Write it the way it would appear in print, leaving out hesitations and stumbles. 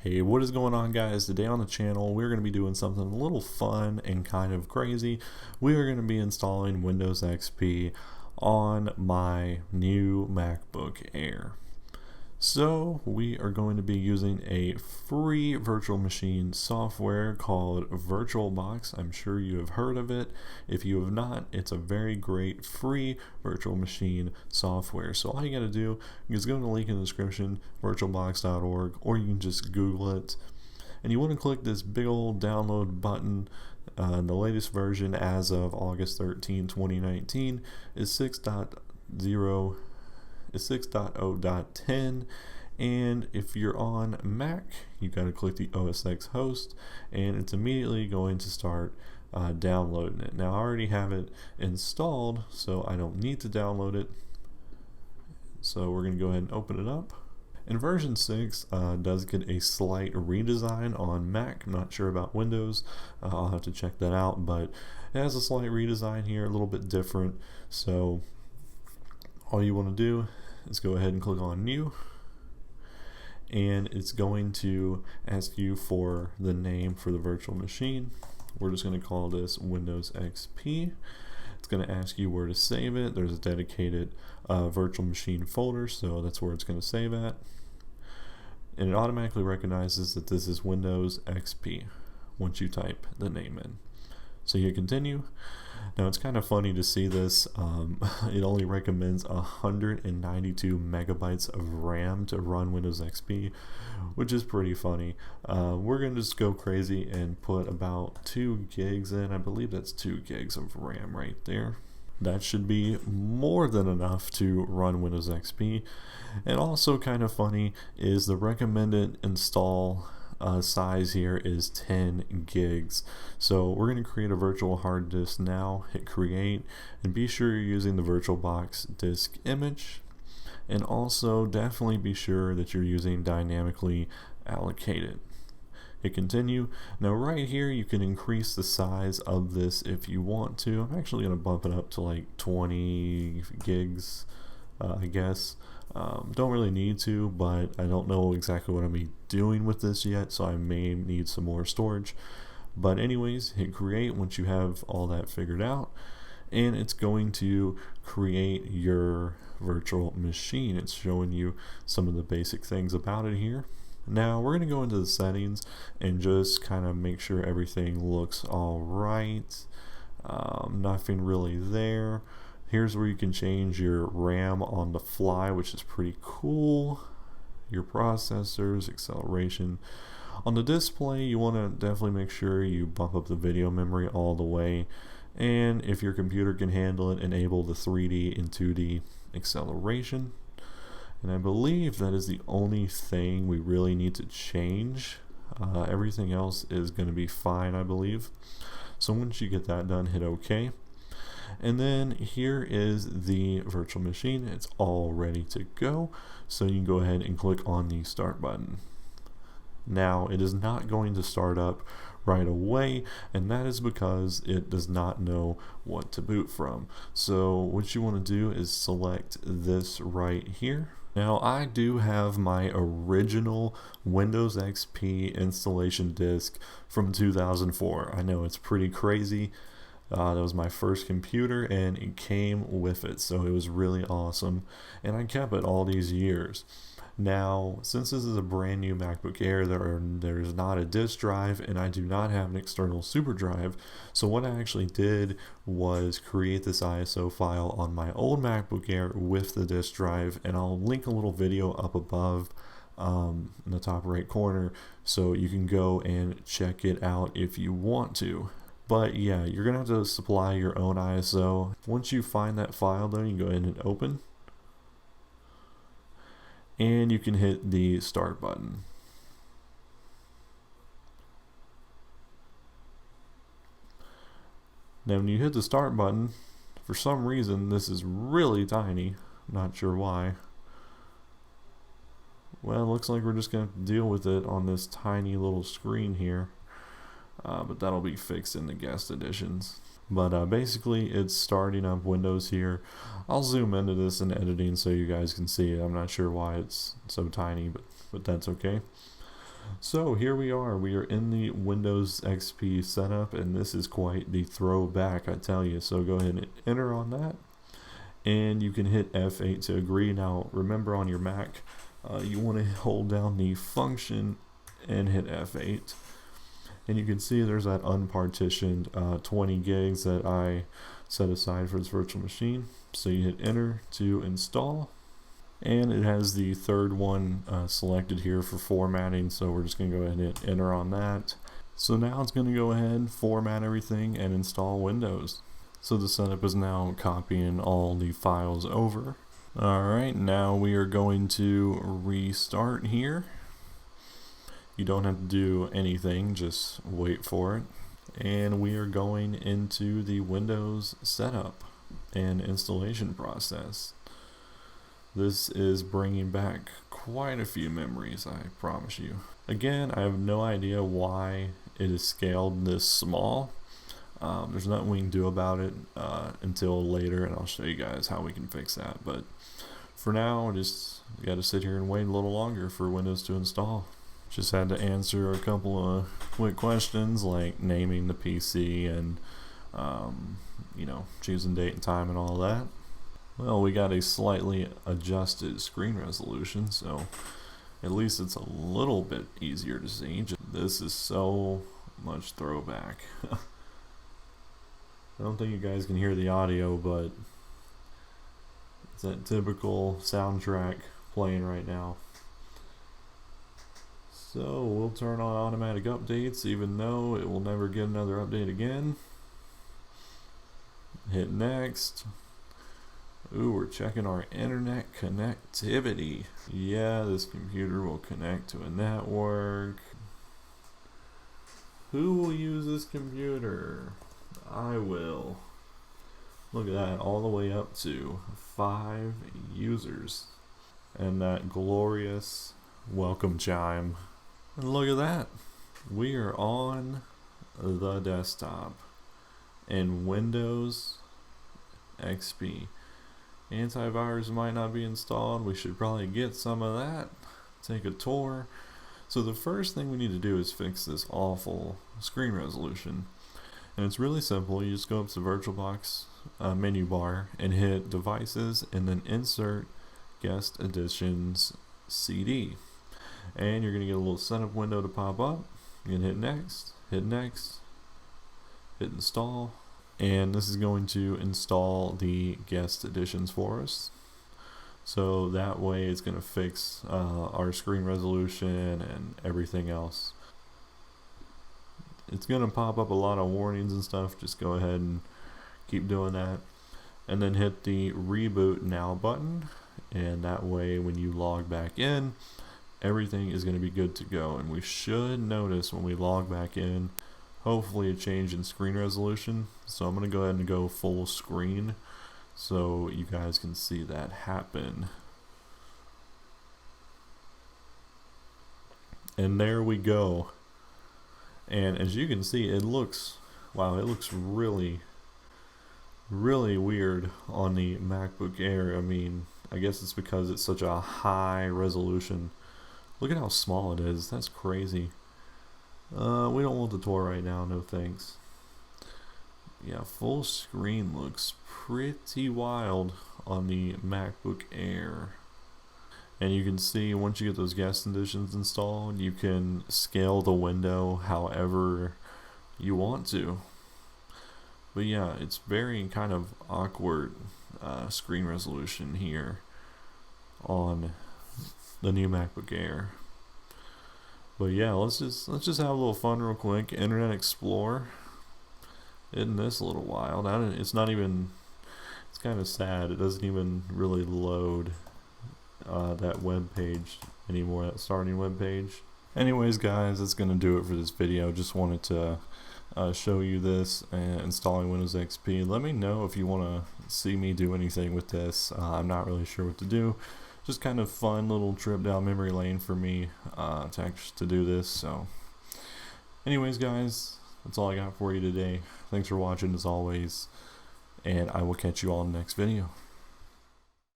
Hey, what is going on, guys? Today on the channel we're going to be doing something a little fun and kind of crazy. We are going to be installing Windows XP on my new MacBook Air. So we are going to be using a free virtual machine software called VirtualBox. I'm sure you have heard of it. If you have not, it's a very great free virtual machine software. So all you got to do is go to the link in the description, virtualbox.org, or you can just Google it. And you want to click this big old download button. The latest version as of August 13, 2019 is 6.0.10, and if you're on Mac, you got to click the OS X host, and it's immediately going to start downloading it. Now I already have it installed, so I don't need to download it. So we're going to go ahead and open it up. And version 6 does get a slight redesign on Mac. I'm not sure about Windows. I'll have to check that out, but it has a slight redesign here, a little bit different. So all you want to do is go ahead and click on New, and it's going to ask you for the name for the virtual machine. We're just going to call this Windows XP. It's going to ask you where to save it. There's a dedicated virtual machine folder, so that's where it's going to save at. And it automatically recognizes that this is Windows XP once you type the name in. So you continue. Now it's kind of funny to see this. It only recommends 192 megabytes of RAM to run Windows XP, which is pretty funny. We're going to just go crazy and put about 2 gigs in. I believe that's 2 gigs of RAM right there. That should be more than enough to run Windows XP. And also kind of funny is the recommended install size here is 10 gigs. So we're going to create a virtual hard disk now. Hit create, and be sure you're using the VirtualBox disk image, and also definitely be sure that you're using dynamically allocated. Hit continue. Now right here you can increase the size of this if you want to. I'm actually going to bump it up to like 20 gigs, I guess. Don't really need to, but I don't know exactly what I'm going to be doing with this yet, so I may need some more storage. But anyways, hit create once you have all that figured out, and it's going to create your virtual machine. It's showing you some of the basic things about it here. Now we're going to go into the settings and just kind of make sure everything looks all right. Nothing really there. Here's where you can change your RAM on the fly, which is pretty cool. Your processors, acceleration. On the display, you want to definitely make sure you bump up the video memory all the way. And if your computer can handle it, enable the 3D and 2D acceleration. And I believe that is the only thing we really need to change. Everything else is going to be fine, I believe. So once you get that done, hit OK. And then here is the virtual machine. It's all ready to go. So you can go ahead and click on the start button. Now it is not going to start up right away, and that is because it does not know what to boot from. So what you want to do is select this right here. Now I do have my original Windows XP installation disk from 2004. I know it's pretty crazy. That was my first computer, and it came with it, so it was really awesome, and I kept it all these years. Now, since this is a brand new MacBook Air, there's not a disk drive, and I do not have an external super drive. So what I actually did was create this ISO file on my old MacBook Air with the disk drive, and I'll link a little video up above in the top right corner, so you can go and check it out if you want to. But yeah, you're going to have to supply your own ISO. Once you find that file though, you can go ahead and open. And you can hit the start button. Now when you hit the start button, for some reason this is really tiny. Not sure why. Well, it looks like we're just going to deal with it on this tiny little screen here. But that'll be fixed in the guest editions. But basically it's starting up Windows here. I'll zoom into this in editing so you guys can see it. I'm not sure why it's so tiny, but that's okay. So here we are in the Windows XP setup, and this is quite the throwback, I tell you. So go ahead and enter on that, and you can hit F8 to agree. Now remember, on your Mac, you want to hold down the function and hit F8, and you can see there's that unpartitioned 20 gigs that I set aside for this virtual machine. So you hit enter to install, and it has the third one selected here for formatting, so we're just going to go ahead and hit enter on that. So now it's going to go ahead, format everything, and install Windows. So the setup is now copying all the files over. Alright, now we are going to restart here. You don't have to do anything, just wait for it. And we are going into the Windows setup and installation process. This is bringing back quite a few memories, I promise you. Again, I have no idea why it is scaled this small. There's nothing we can do about it until later, and I'll show you guys how we can fix that. But for now, just got to sit here and wait a little longer for Windows to install. Just had to answer a couple of quick questions like naming the PC and choosing date and time and all that. Well, we got a slightly adjusted screen resolution, so at least it's a little bit easier to see. This is so much throwback. I don't think you guys can hear the audio, but it's that typical soundtrack playing right now. So we'll turn on automatic updates, even though it will never get another update again. Hit next. Ooh, we're checking our internet connectivity. Yeah, this computer will connect to a network. Who will use this computer? I will. Look at that, all the way up to 5 users. And that glorious welcome chime. And look at that. We are on the desktop in Windows XP. Antivirus might not be installed. We should probably get some of that. Take a tour. So the first thing we need to do is fix this awful screen resolution. And it's really simple. You just go up to the VirtualBox menu bar and hit Devices and then Insert Guest Editions CD. And you're going to get a little setup window to pop up. You can hit Next, hit Install. And this is going to install the guest editions for us. So that way it's going to fix our screen resolution and everything else. It's going to pop up a lot of warnings and stuff. Just go ahead and keep doing that. And then hit the Reboot Now button. And that way when you log back in, everything is going to be good to go. And we should notice when we log back in, hopefully a change in screen resolution. So I'm going to go ahead and go full screen so you guys can see that happen. And there we go. And as you can see, it looks really, really weird on the MacBook Air. I mean, I guess it's because it's such a high resolution. Look at how small it is. That's crazy. We don't want the tour right now, no thanks. Yeah, full screen looks pretty wild on the MacBook Air. And you can see once you get those guest editions installed, you can scale the window however you want to. But yeah, it's very kind of awkward screen resolution here on the new MacBook Air. But yeah, let's just have a little fun real quick. Internet Explorer. Isn't this a little wild? It's kind of sad. It doesn't even really load that web page anymore, that starting web page. Anyways guys, that's going to do it for this video. Just wanted to show you this and installing Windows XP. Let me know if you want to see me do anything with this. I'm not really sure what to do. Just kind of fun little trip down memory lane for me to do this. So anyways guys, that's all I got for you today. Thanks for watching as always, and I will catch you all in the next video.